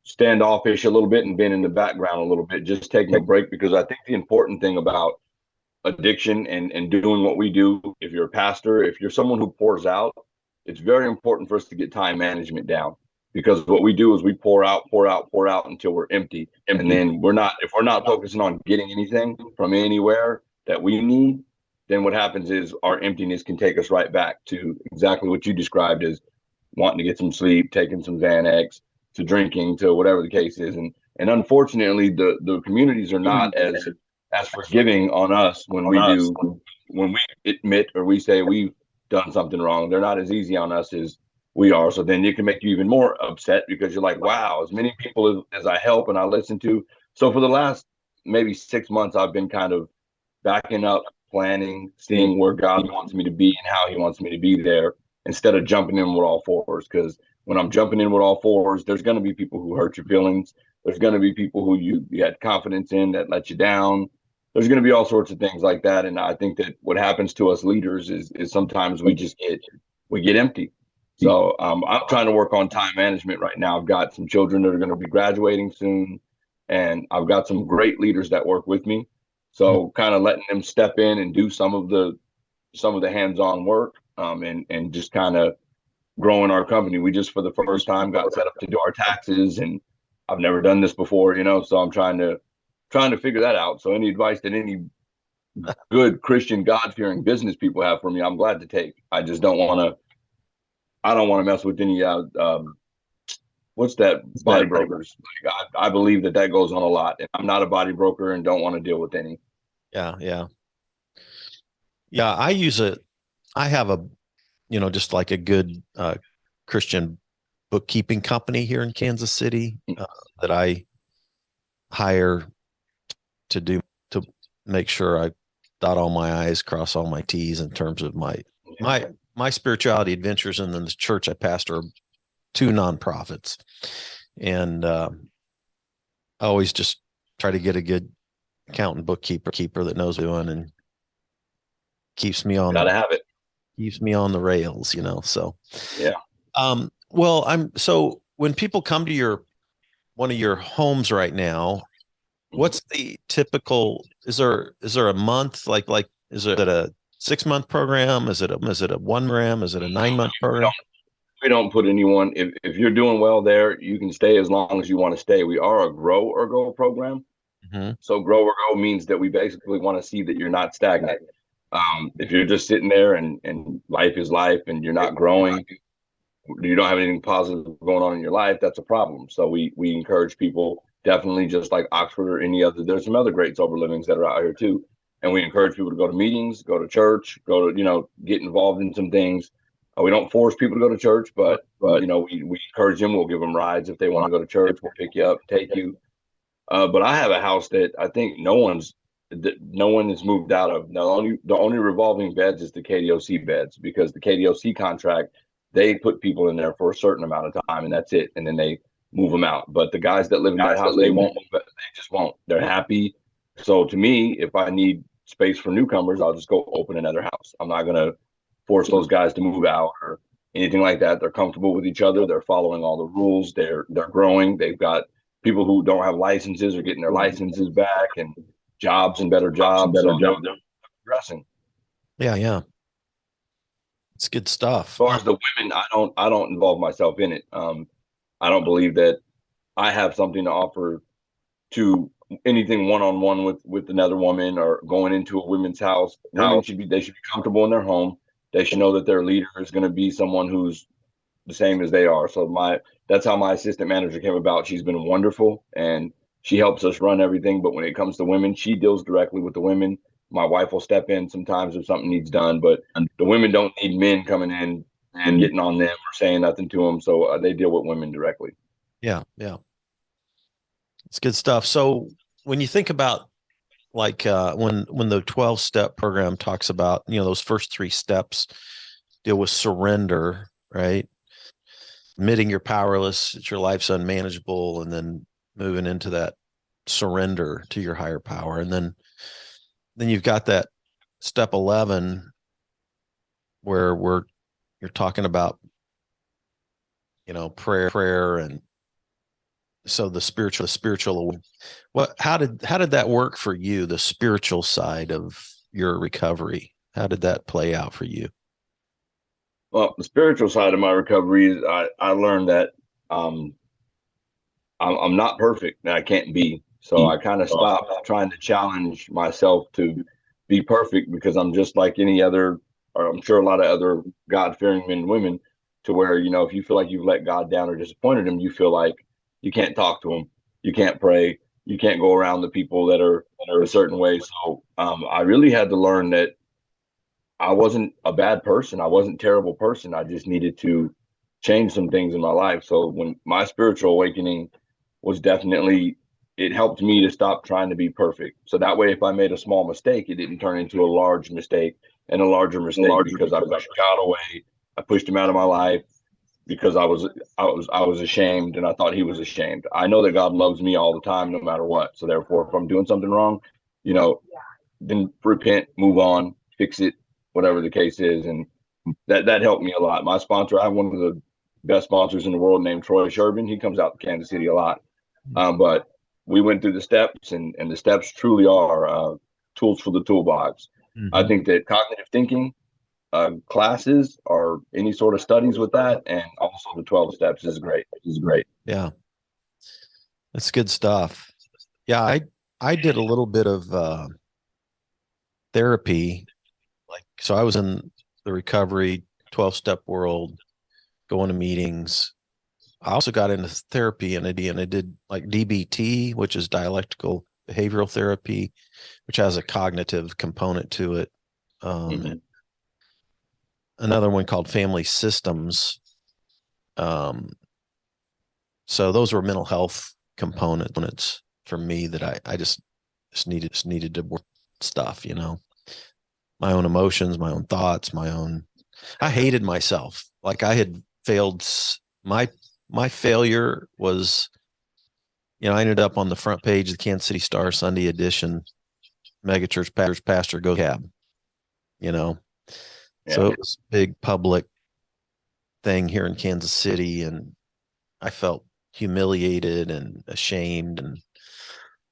standoffish a little bit and been in the background a little bit, just taking a break, because I think the important thing about addiction and doing what we do, if you're a pastor, if you're someone who pours out, it's very important for us to get time management down, because what we do is we pour out until we're empty. And then if we're not focusing on getting anything from anywhere that we need, then what happens is our emptiness can take us right back to exactly what you described as wanting to get some sleep, taking some Xanax, to drinking, to whatever the case is. And unfortunately, the communities are not as forgiving on us when we admit or we say we've done something wrong. They're not as easy on us as we are. So then it can make you even more upset, because you're like, wow, as many people as I help and I listen to. So for the last maybe 6 months, I've been kind of backing up, planning, seeing where God wants me to be and how He wants me to be there, instead of jumping in with all fours. Because when I'm jumping in with all fours, there's going to be people who hurt your feelings. There's going to be people who you had confidence in that let you down. There's going to be all sorts of things like that. And I think that what happens to us leaders is sometimes we get empty. So I'm trying to work on time management right now. I've got some children that are going to be graduating soon, and I've got some great leaders that work with me. So kind of letting them step in and do some of the hands-on work, and just kind of growing our company. We just for the first time got set up to do our taxes, and I've never done this before, so I'm trying to figure that out. So any advice that any good Christian God-fearing business people have for me, I'm glad to take. I just don't want to mess with any what's that, body brokers. Like, I believe that goes on a lot, and I'm not a body broker and don't want to deal with any. Yeah. I have a, just like a good Christian bookkeeping company here in Kansas City that I hire to make sure I dot all my I's, cross all my T's in terms of my spirituality adventures. And then the church I pastor, 2 nonprofits. And I always just try to get a good accountant bookkeeper that knows what they're doing and keeps me on the rails, so. Yeah. Well, so when people come to one of your homes right now, what's the typical, is there a month, like, is it a 6-month program? Is it a 1 gram? Is it a 9-month program? we don't put anyone, if you're doing well there, you can stay as long as you want to stay. We are a grow or go program. Hmm. So grow or go means that we basically want to see that you're not stagnant. If you're just sitting there and life is life and you're not growing, you don't have anything positive going on in your life, that's a problem. So we encourage people, definitely, just like Oxford or any other. There's some other great sober livings that are out here too, and we encourage people to go to meetings, go to church, go to get involved in some things. We don't force people to go to church, but we encourage them. We'll give them rides if they want to go to church. We'll pick you up, take you. But I have a house that I think no one has moved out of. The only revolving beds is the KDOC beds, because the KDOC contract, they put people in there for a certain amount of time and that's it, and then they move them out. But the guys that live in that house, they won't move it. They just won't. They're happy. So to me, if I need space for newcomers, I'll just go open another house. I'm not gonna force those guys to move out or anything like that. They're comfortable with each other. They're following all the rules. They're growing. They've got people who don't have licenses are getting their licenses back, and jobs and better jobs. So they're progressing. Yeah, yeah, it's good As stuff. far as the women, I don't involve myself in it. I don't believe that I have something to offer to anything one on one with another woman, or going into a women's house. Women should be comfortable in their home. They should know that their leader is going to be someone who's the same as they are. So that's how my assistant manager came about. She's been wonderful and she helps us run everything. But when it comes to women, she deals directly with the women. My wife will step in sometimes if something needs done, but the women don't need men coming in and getting on them or saying nothing to them. So they deal with women directly. Yeah, yeah, it's good stuff. So when you think about like when the 12-step program talks about, those first three steps deal with surrender, right? Admitting you're powerless, that your life's unmanageable, and then moving into that surrender to your higher power. And then you've got that step 11 where you're talking about, prayer. And so the spiritual, how did that work for you, the spiritual side of your recovery? How did that play out for you? Well, the spiritual side of my recovery is I learned that um, I'm not perfect and I can't be. So I kind of stopped trying to challenge myself to be perfect, because I'm just like any other, or I'm sure a lot of other God fearing men and women, to where, if you feel like you've let God down or disappointed him, you feel like you can't talk to him, you can't pray, you can't go around the people that are a certain way. So I really had to learn that I wasn't a bad person. I wasn't a terrible person. I just needed to change some things in my life. So when my spiritual awakening was definitely, it helped me to stop trying to be perfect. So that way, if I made a small mistake, it didn't turn into a large mistake and a larger mistake, because I pushed God away. I pushed him out of my life because I was ashamed and I thought he was ashamed. I know that God loves me all the time, no matter what. So therefore, if I'm doing something wrong, you know, then repent, move on, fix it, whatever the case is. And that helped me a lot. My sponsor, I have one of the best sponsors in the world named Troy Sherman. He comes out to Kansas City a lot. But we went through the steps, and the steps truly are tools for the toolbox. I Mm-hmm. think that cognitive thinking classes or any sort of studies with that, and also the 12 steps is great. Yeah, that's good stuff. Yeah, I did a little bit of therapy. Like, so I was in the recovery 12-step world, going to meetings. I also got into therapy, and I did like DBT, which is dialectical behavioral therapy, which has a cognitive component to it. Mm-hmm. Another one called family systems. Um, so those were mental health components for me that I just needed to work stuff, my own emotions, my own thoughts, I hated myself. Like I had failed. My failure was, I ended up on the front page of the Kansas City Star Sunday edition. Megachurch pastor goes cab, you know. So Yeah. it was a big public thing here in Kansas City, and I felt humiliated and ashamed, and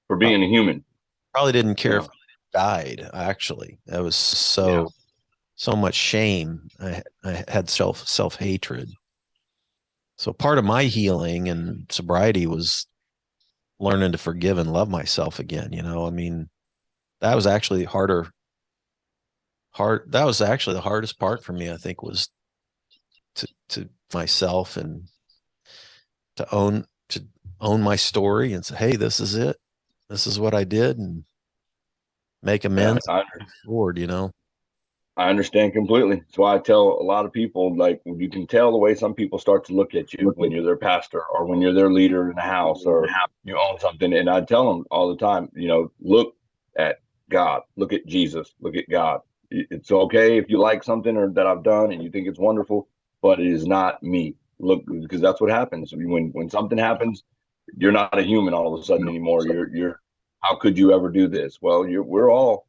For probably, being a human. probably didn't care if Yeah. I died. Actually, that was Yeah. so much shame. I had self hatred. So part of my healing and sobriety was learning to forgive and love myself again. I mean, that was actually that was actually the hardest part for me, I think, was to myself and to own my story and say, hey, this is it. This is what I did, and make Yeah, amends forward. I understand completely. That's why I tell a lot of people, like, you can tell the way some people start to look at you when you're their pastor or when you're their leader in the house or you own something. And I tell them all the time, look at God, look at Jesus, look at God. It's okay if you like something or that I've done and you think it's wonderful, but it is not me. Look, because that's what happens when something happens. You're not a human all of a sudden anymore. You're. How could you ever do this? Well, we're all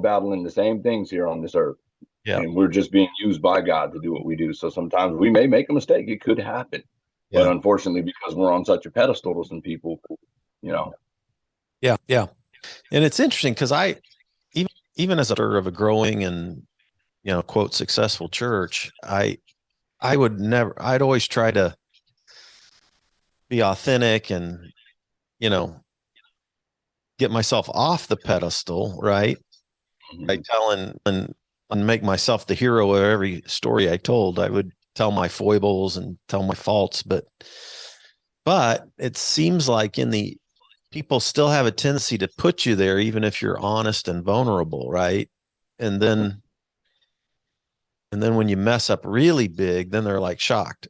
battling the same things here on this earth, Yeah. and we're just being used by God to do what we do. So sometimes we may make a mistake. It could happen, but Yeah. unfortunately, because we're on such a pedestal to some people, you know, Yeah. Yeah. And it's interesting because even as a daughter of a growing and quote successful church, I'd always try to be authentic and you know get myself off the pedestal, right? By telling and make myself the hero of every story I told. I would tell my foibles and tell my faults, but it seems like in the people still have a tendency to put you there even if you're honest and vulnerable, right? And then and then when you mess up really big, then they're like shocked.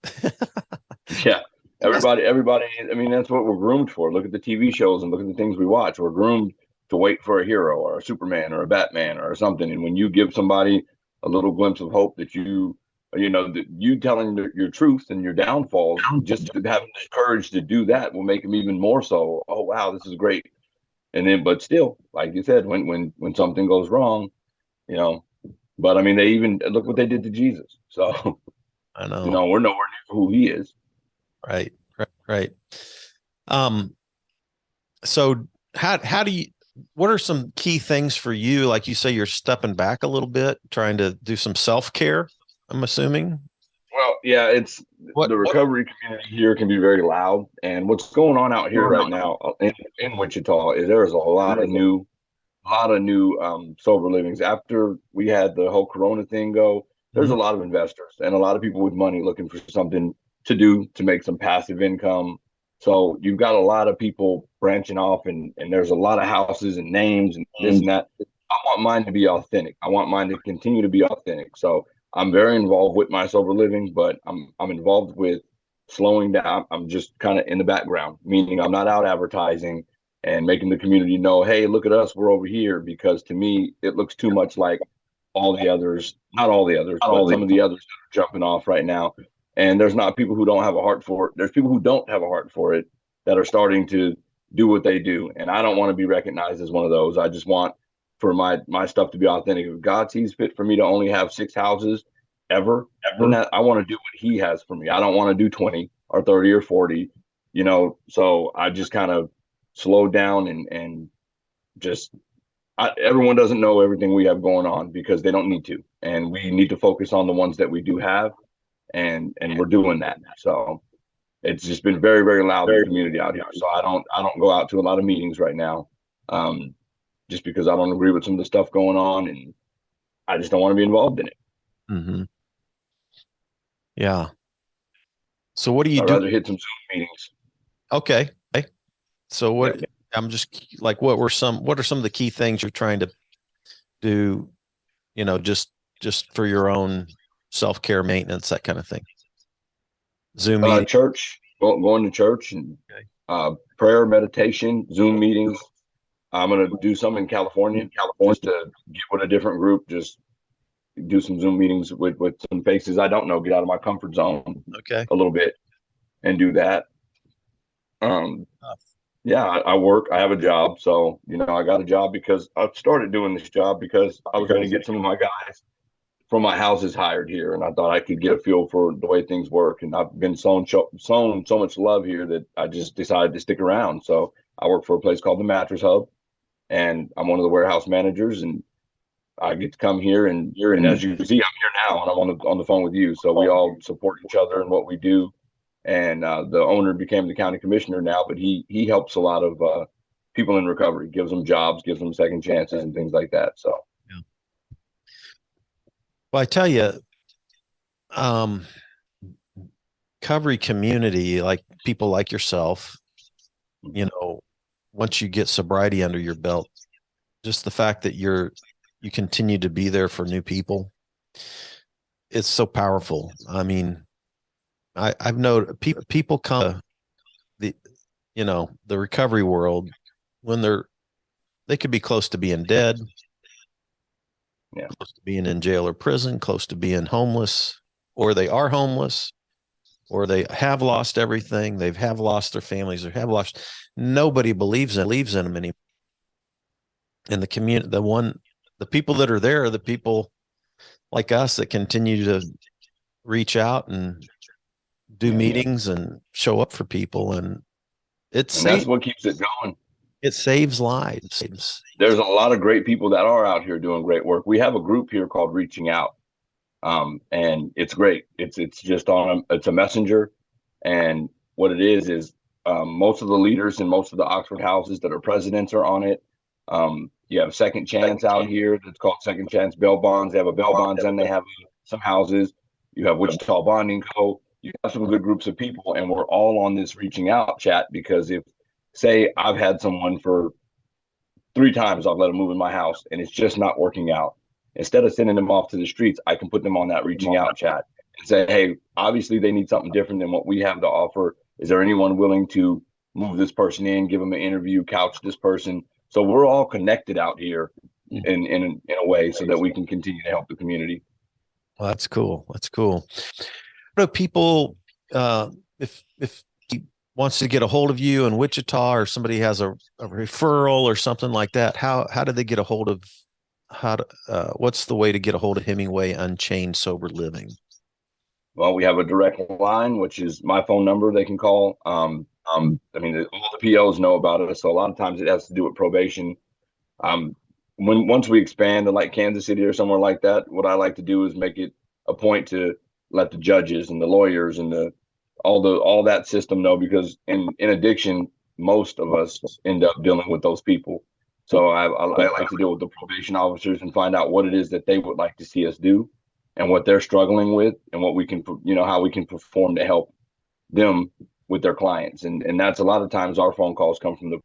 yeah. Everybody. I mean, that's what we're groomed for. Look at the TV shows and look at the things we watch. We're groomed to wait for a hero or a Superman or a Batman or something. And when you give somebody a little glimpse of hope that that you telling your truth and your downfalls, just having the courage to do that will make them even more so. Oh wow, this is great. And then, but still, like you said, when something goes wrong, you know. But I mean, they even look what they did to Jesus. So I know. we're nowhere near who he is. Right. Right. Right. Um, so how do you what are some key things for you? Like you say, you're stepping back a little bit, trying to do some self-care, I'm assuming. Well, yeah, it's the What recovery community here can be very loud, and what's going on out here right now in Wichita is there's a lot of new sober livings. After we had the whole Corona thing go, there's Mhm. a lot of investors and a lot of people with money looking for something to do to make some passive income. So you've got a lot of people branching off, and there's a lot of houses and names and this and that. I want mine to be authentic. I want mine to continue to be authentic. So I'm very involved with my sober living, but I'm involved with slowing down. I'm just kind of in the background, meaning I'm not out advertising and making the community know, hey, look at us, we're over here. Because to me, it looks too much like all the others, not all the others, but some of the others that are jumping off right now. And there's not people who don't have a heart for it. There's people who don't have a heart for it that are starting to do what they do. And I don't want to be recognized as one of those. I just want for my stuff to be authentic. If God sees fit for me to only have 6 houses then that I want to do what he has for me. I don't want to do 20 or 30 or 40, so I just kind of slow down and just everyone doesn't know everything we have going on because they don't need to, and we need to focus on the ones that we do have, and we're doing that. So it's just been very, very loud in the community out here. So I don't go out to a lot of meetings right now, just because I don't agree with some of the stuff going on, and I just don't want to be involved in it. Mm-hmm. Yeah. So what do you So I'd do? rather hit some Zoom meetings. Okay. Okay. So Yep. I'm just like, what are some of the key things you're trying to do, just for your own self-care maintenance, that kind of thing? Zoom meeting. Church, going to church and Okay. prayer, meditation, Zoom meetings. I'm gonna do some in California just to get with a different group. Just do some Zoom meetings with some faces I don't know. Get out of my comfort zone Okay. a little bit and do that. Yeah, I work. I have a job, so I got a job because I started doing this job because I was going to get some of my guys from my houses hired here, and I thought I could get a feel for the way things work. And I've been sown so much love here that I just decided to stick around. So I work for a place called the Mattress Hub, and I'm one of the warehouse managers, and I get to come here and as you can see, I'm here now, and I'm on the phone with you. So we all support each other in what we do, and the owner became the county commissioner now. But he helps a lot of people in recovery, gives them jobs, gives them second chances, and things like that. So, Yeah. Well, I tell you, um, recovery community, like people like yourself, once you get sobriety under your belt, just the fact that you continue to be there for new people, it's so powerful. I mean, I've known people come to the the recovery world when they could be close to being dead, yeah, close to being in jail or prison, close to being homeless, or they are homeless, or they have lost everything. They have lost their families, or have lost. Nobody believes in them anymore. And the community, the people that are there are the people like us that continue to reach out and do yeah, meetings and show up for people, and it and that's saves what keeps it going. it saves lives. There's a lot of great people that are out here doing great work. We have a group here called Reaching Out, and it's great. It's just it's a messenger, and what it is most of the leaders in most of the Oxford houses that are presidents are on it. You have Second Chance out here that's called Second Chance Bail Bonds. They have a bail bonds and they have some houses. You have Wichita Bonding Co. You have some good groups of people, and we're all on this Reaching Out chat because if, say, I've had someone for 3 times I've let them move in my house and it's just not working out. Instead of sending them off to the streets, I can put them on that Reaching Out chat and say, hey, obviously they need something different than what we have to offer. Is there anyone willing to move this person in, give them an interview, couch this person? So we're all connected out here in a way so that we can continue to help the community. Well, that's cool. That's cool. What do people, if he wants to get a hold of you in Wichita, or somebody has a referral or something like that, how do they get a hold of what's the way to get a hold of Hemingway Unchained Sober Living? Well, we have a direct line, which is my phone number they can call. I mean, all the POs know about it. So a lot of times it has to do with probation. Um, once we expand to like Kansas City or somewhere like that, what I like to do is make it a point to let the judges and the lawyers and all that system know, because in addiction, most of us end up dealing with those people. So I like to deal with the probation officers and find out what it is that they would like to see us do and what they're struggling with and what we can, how we can perform to help them with their clients. And that's a lot of times our phone calls come from the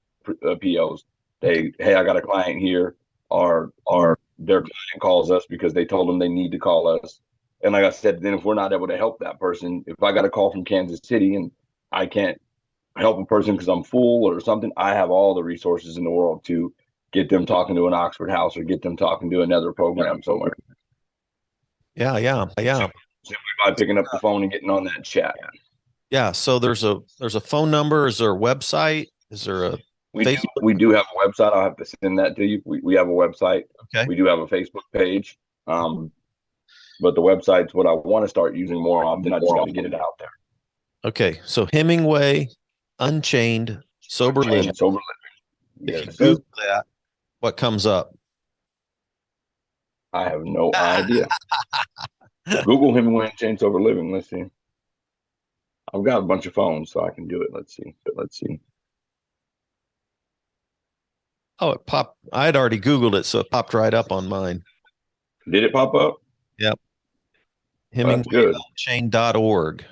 POs. Hey, I got a client here, or their client calls us because they told them they need to call us. And like I said, then if we're not able to help that person, if I got a call from Kansas City and I can't help a person because I'm full or something, I have all the resources in the world to get them talking to an Oxford house or get them talking to another program somewhere. Yeah. Simply by picking up the phone and getting on that chat. Yeah. So there's a phone number. Is there a website? Is there a Facebook? We do have a website. I'll have to send that to you. We have a website. Okay. We do have a Facebook page. But the website's what I want to start using more often. I just got to get it out there. Okay. So Hemingway Unchained Sober Living. Sober If Living. you Yes, Google that, what comes up? I have no idea. Google Hemingway Unchained Sober Living. Let's see. I've got a bunch of phones, so I can do it. Let's see. Oh, it popped. I had already Googled it, so it popped right up on mine. Did it pop up? Yep. That's good. HemingwayUnchained.org.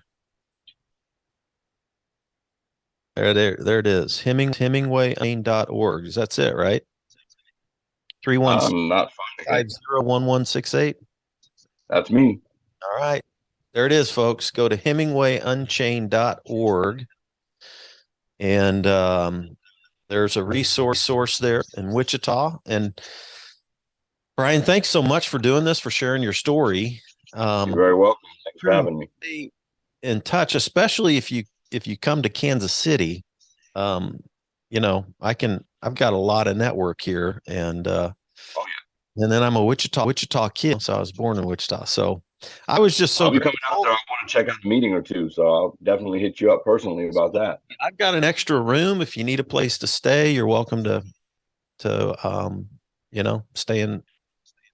There it is. HemingwayUnchained.org. That's it, right? I'm not finding it. 316-501168. That's me. All right. There it is, folks. Go to HemingwayUnchained.org. And there's a resource there in Wichita. And Bryan, thanks so much for doing this, for sharing your story. You're very welcome. Thanks for having me. Stay in touch, especially if you come to Kansas City. I've got a lot of network here, and and then I'm a Wichita kid, so I was born in Wichita. So I was just so I'll be coming out there. I want to check out the meeting or two, so I'll definitely hit you up personally about that. I've got an extra room. If you need a place to stay, you're welcome to stay in.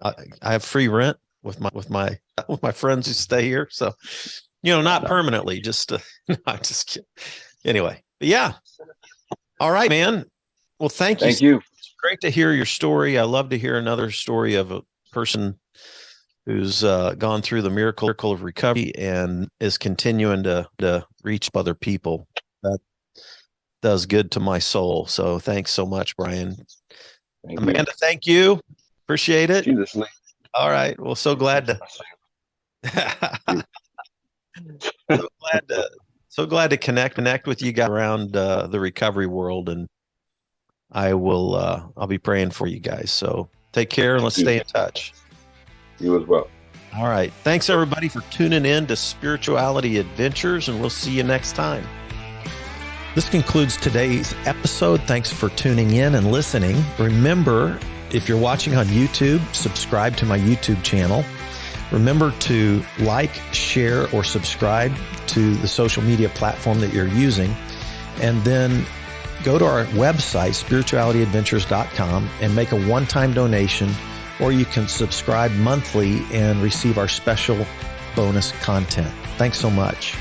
I have free rent with my friends who stay here. So, not permanently, just no, I'm just kidding. Anyway, but yeah. All right, man. Well, thank you. Thank you. It's great to hear your story. I love to hear another story of a person who's gone through the miracle of recovery and is continuing to reach other people. That does good to my soul. So thanks so much, Bryan. Amanda, thank you. Appreciate it. Jesus. All right. Well, so glad to so glad to connect with you guys around the recovery world, and I'll be praying for you guys. So take care and let's stay in touch. You as well. All right. Thanks everybody for tuning in to Spirituality Adventures, and we'll see you next time. This concludes today's episode. Thanks for tuning in and listening. Remember, if you're watching on YouTube, subscribe to my YouTube channel. Remember to like, share, or subscribe to the social media platform that you're using. And then go to our website, spiritualityadventures.com, and make a one-time donation, or you can subscribe monthly and receive our special bonus content. Thanks so much.